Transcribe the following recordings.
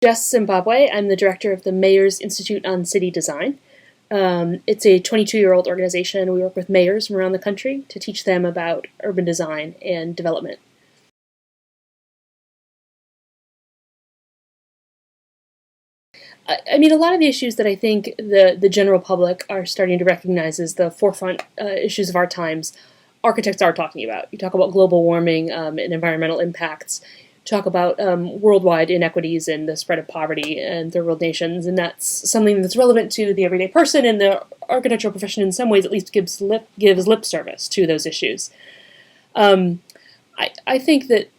Jess Zimbabwe. I'm the director of the Mayor's Institute on City Design. It's a 22-year-old organization. We work with mayors from around the country to teach them about urban design and development. I mean, a lot of the issues that I think the general public are starting to recognize as the forefront issues of our times, architects are talking about. You talk about global warming and environmental impacts. Talk about worldwide inequities and the spread of poverty in third world nations, and that's something that's relevant to the everyday person, and the architectural profession in some ways at least gives lip service to those issues. I think that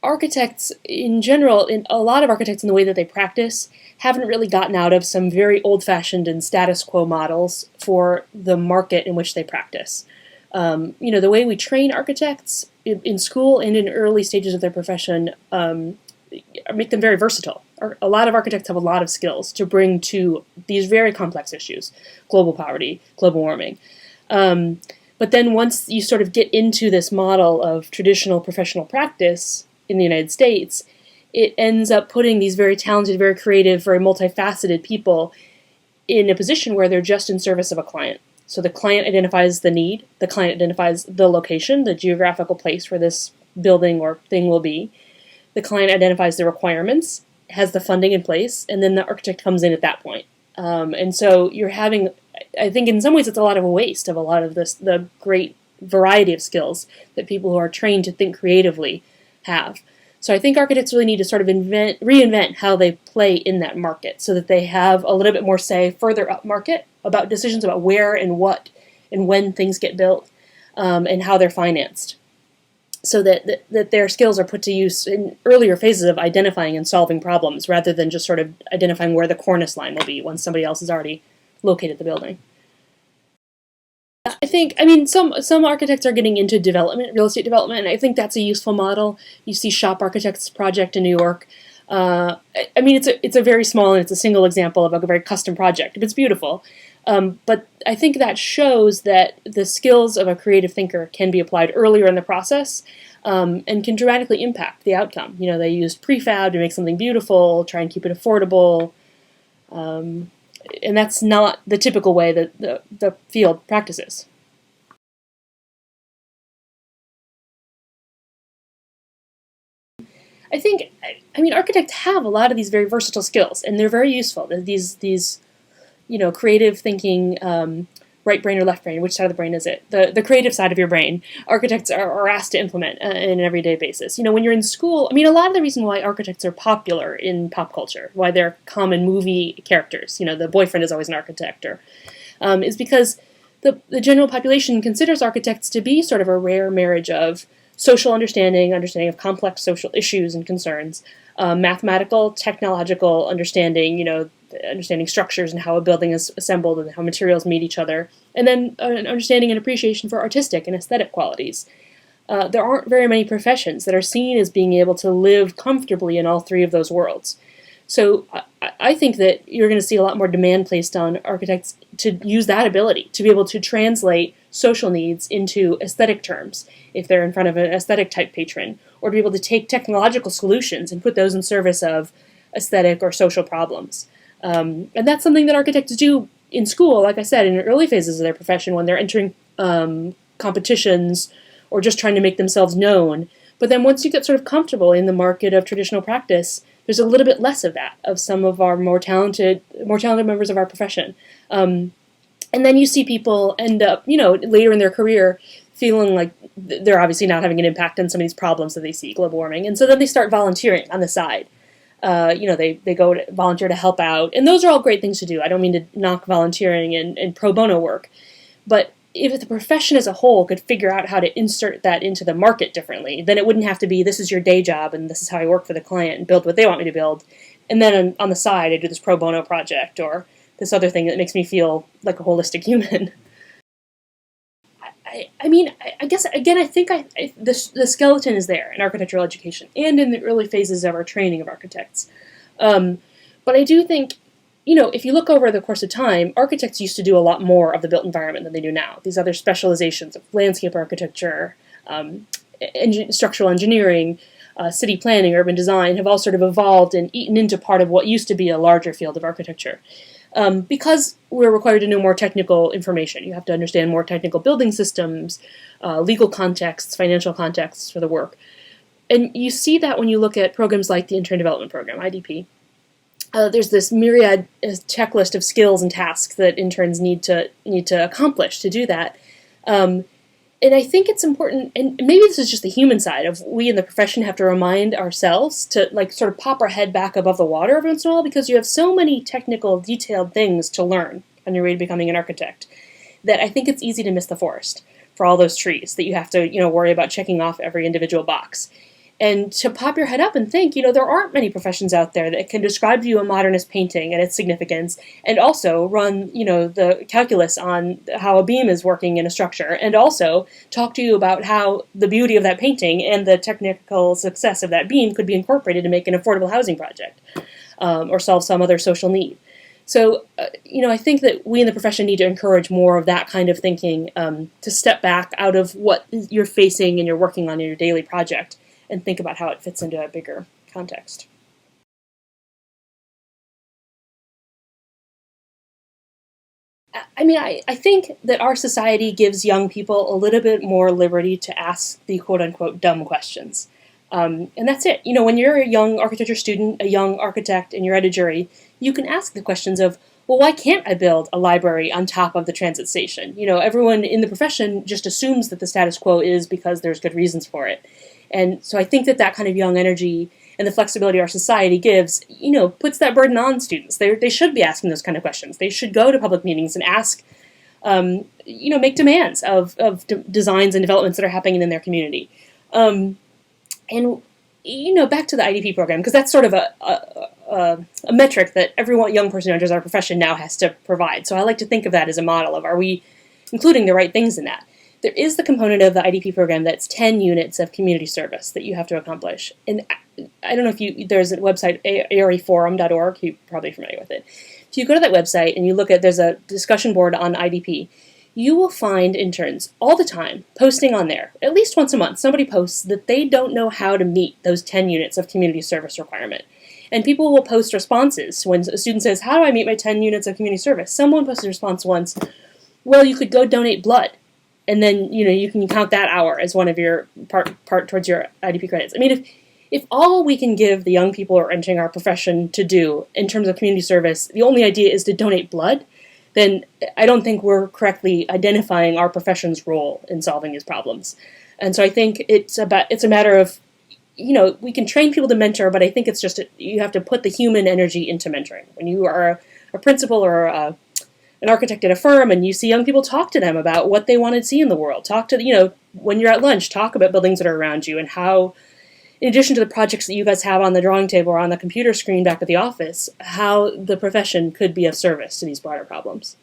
architects in general, a lot of architects in the way that they practice, haven't really gotten out of some very old-fashioned and status quo models for the market in which they practice. The way we train architects in school and in early stages of their profession make them very versatile. A lot of architects have a lot of skills to bring to these very complex issues, global poverty, global warming. But then once you sort of get into this model of traditional professional practice in the United States, it ends up putting these very talented, very creative, very multifaceted people in a position where they're just in service of a client. So the client identifies the need, the client identifies the location, the geographical place where this building or thing will be. The client identifies the requirements, has the funding in place, and then the architect comes in at that point. And so you're having, I think in some ways it's a lot of a waste of a lot of the great variety of skills that people who are trained to think creatively have. So I think architects really need to sort of reinvent how they play in that market so that they have a little bit more say further up market about decisions about where and what and when things get built and how they're financed. So that their skills are put to use in earlier phases of identifying and solving problems rather than just sort of identifying where the cornice line will be once somebody else has already located the building. I mean, some architects are getting into development, real estate development, and I think that's a useful model. You see Shop Architects project in New York. I mean, it's a very small and it's a single example of a very custom project, but it's beautiful. But I think that shows that the skills of a creative thinker can be applied earlier in the process and can dramatically impact the outcome. You know, they used prefab to make something beautiful, try and keep it affordable. And that's not the typical way that the field practices. I mean, architects have a lot of these very versatile skills, and they're very useful. These creative thinking, right brain or left brain, which side of the brain is it? The creative side of your brain, architects are asked to implement on an everyday basis. You know, when you're in school, I mean, a lot of the reason why architects are popular in pop culture, why they're common movie characters, you know, the boyfriend is always an architect, is because the general population considers architects to be sort of a rare marriage of social understanding of complex social issues and concerns, mathematical, technological understanding, understanding structures and how a building is assembled and how materials meet each other, and then an understanding and appreciation for artistic and aesthetic qualities. There aren't very many professions that are seen as being able to live comfortably in all three of those worlds. So I think that you're going to see a lot more demand placed on architects to use that ability, to be able to translate social needs into aesthetic terms, if they're in front of an aesthetic type patron, or to be able to take technological solutions and put those in service of aesthetic or social problems. And that's something that architects do in school, like I said, in early phases of their profession when they're entering competitions or just trying to make themselves known. But then once you get sort of comfortable in the market of traditional practice, there's a little bit less of that, of some of our more talented members of our profession. And then you see people end up, later in their career feeling like they're obviously not having an impact on some of these problems that they see, global warming. And so then they start volunteering on the side. They go to volunteer to help out. And those are all great things to do. I don't mean to knock volunteering and pro bono work. But if the profession as a whole could figure out how to insert that into the market differently, then it wouldn't have to be, this is your day job and this is how I work for the client and build what they want me to build. And then on the side, I do this pro bono project or this other thing that makes me feel like a holistic human. I guess, again, I think the skeleton is there in architectural education and in the early phases of our training of architects. But I do think, if you look over the course of time, architects used to do a lot more of the built environment than they do now. These other specializations of landscape architecture, structural engineering, city planning, urban design, have all sort of evolved and eaten into part of what used to be a larger field of architecture. Because we're required to know more technical information. You have to understand more technical building systems, legal contexts, financial contexts for the work. And you see that when you look at programs like the Intern Development Program, IDP. There's this myriad checklist of skills and tasks that interns need to accomplish to do that. And I think it's important, and maybe this is just the human side of we in the profession have to remind ourselves to like sort of pop our head back above the water every once in a while, because you have so many technical, detailed things to learn on your way to becoming an architect that I think it's easy to miss the forest for all those trees that you have to worry about checking off every individual box. And to pop your head up and think, there aren't many professions out there that can describe to you a modernist painting and its significance, and also run, the calculus on how a beam is working in a structure, and also talk to you about how the beauty of that painting and the technical success of that beam could be incorporated to make an affordable housing project, or solve some other social need. So, I think that we in the profession need to encourage more of that kind of thinking, to step back out of what you're facing and you're working on in your daily project, and think about how it fits into a bigger context. I think that our society gives young people a little bit more liberty to ask the quote-unquote dumb questions. And that's it. When you're a young architecture student, a young architect, and you're at a jury, you can ask the questions of, well, why can't I build a library on top of the transit station? Everyone in the profession just assumes that the status quo is because there's good reasons for it. And so I think that kind of young energy and the flexibility our society gives, puts that burden on students. They should be asking those kind of questions. They should go to public meetings and ask, make demands of designs and developments that are happening in their community. And back to the IDP program, because that's sort of a metric that every young person who enters our profession now has to provide. So I like to think of that as a model of, are we including the right things in that? There is the component of the IDP program that's 10 units of community service that you have to accomplish. And I don't know if there's a website, areforum.org, you're probably familiar with it. If you go to that website and you look at, there's a discussion board on IDP, you will find interns all the time posting on there, at least once a month, somebody posts that they don't know how to meet those 10 units of community service requirement. And people will post responses when a student says, how do I meet my 10 units of community service? Someone posted a response once, well, you could go donate blood. And then, you can count that hour as one of your part towards your IDP credits. If all we can give the young people who are entering our profession to do in terms of community service, the only idea is to donate blood, then I don't think we're correctly identifying our profession's role in solving these problems. And so I think it's a matter of, we can train people to mentor, but I think it's just you have to put the human energy into mentoring. When you are a principal or an architect at a firm and you see young people, talk to them about what they want to see in the world. Talk to, when you're at lunch, talk about buildings that are around you and how, in addition to the projects that you guys have on the drawing table or on the computer screen back at the office, how the profession could be of service to these broader problems.